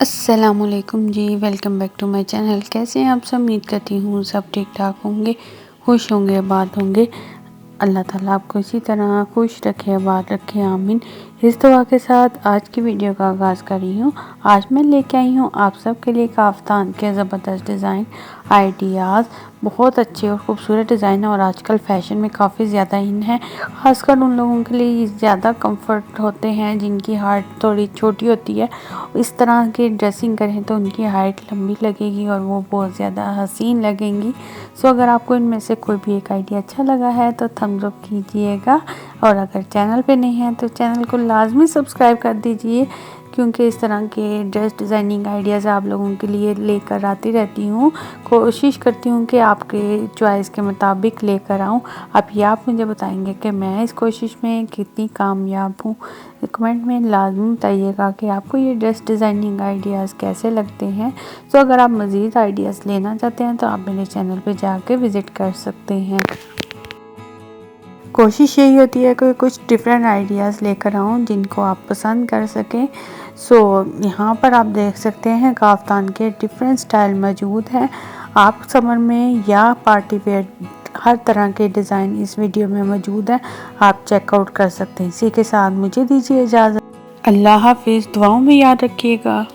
अस्सलामुअलैकुम जी, welcome back to my channel. कैसे हैं आप सब? उम्मीद करती हूँ सब ठीक ठाक होंगे, खुश होंगे, आबाद होंगे। अल्लाह ताला आपको इसी तरह खुश रखे, आबाद रखे, आमीन। इस दुआ के साथ आज की वीडियो का आगाज़ कर रही हूँ। आज मैं लेके आई हूँ आप सब के लिए काफ्तान के ज़बरदस्त डिज़ाइन आइडियाज़। बहुत अच्छे और ख़ूबसूरत डिज़ाइन है और आजकल फ़ैशन में काफ़ी ज़्यादा इन है। ख़ासकर उन लोगों के लिए ज़्यादा कंफर्ट होते हैं जिनकी हाइट थोड़ी छोटी होती है। इस तरह की ड्रेसिंग करें तो उनकी हाइट लंबी लगेगी और वो बहुत ज़्यादा हसीन लगेंगी। सो अगर आपको इनमें से कोई भी एक आइडिया अच्छा लगा है तो थम्स अप कीजिएगा, और अगर चैनल पे नहीं है तो चैनल को लाजमी सब्सक्राइब कर दीजिए, क्योंकि इस तरह के ड्रेस डिज़ाइनिंग आइडियाज़ आप लोगों के लिए लेकर आती रहती हूँ। कोशिश करती हूँ कि आपके चॉइस के मुताबिक लेकर आऊँ। अब ये आप मुझे बताएंगे कि मैं इस कोशिश में कितनी कामयाब हूँ। कमेंट में लाजमी बताइएगा कि आपको ये ड्रेस डिज़ाइनिंग आइडियाज़ कैसे लगते हैं। तो अगर आप मज़ीद आइडियाज़ लेना चाहते हैं तो आप मेरे चैनल पर जाके विज़िट कर सकते हैं। कोशिश यही होती है कि कुछ डिफरेंट आइडियाज़ लेकर आऊँ जिनको आप पसंद कर सकें। सो यहाँ पर आप देख सकते हैं काफ्तान के डिफरेंट स्टाइल मौजूद हैं। आप समर में या पार्टी वेयर हर तरह के डिज़ाइन इस वीडियो में मौजूद हैं, आप चेकआउट कर सकते हैं। इसी के साथ मुझे दीजिए इजाज़त। अल्लाह हाफिज़, दुआओं में याद रखिएगा।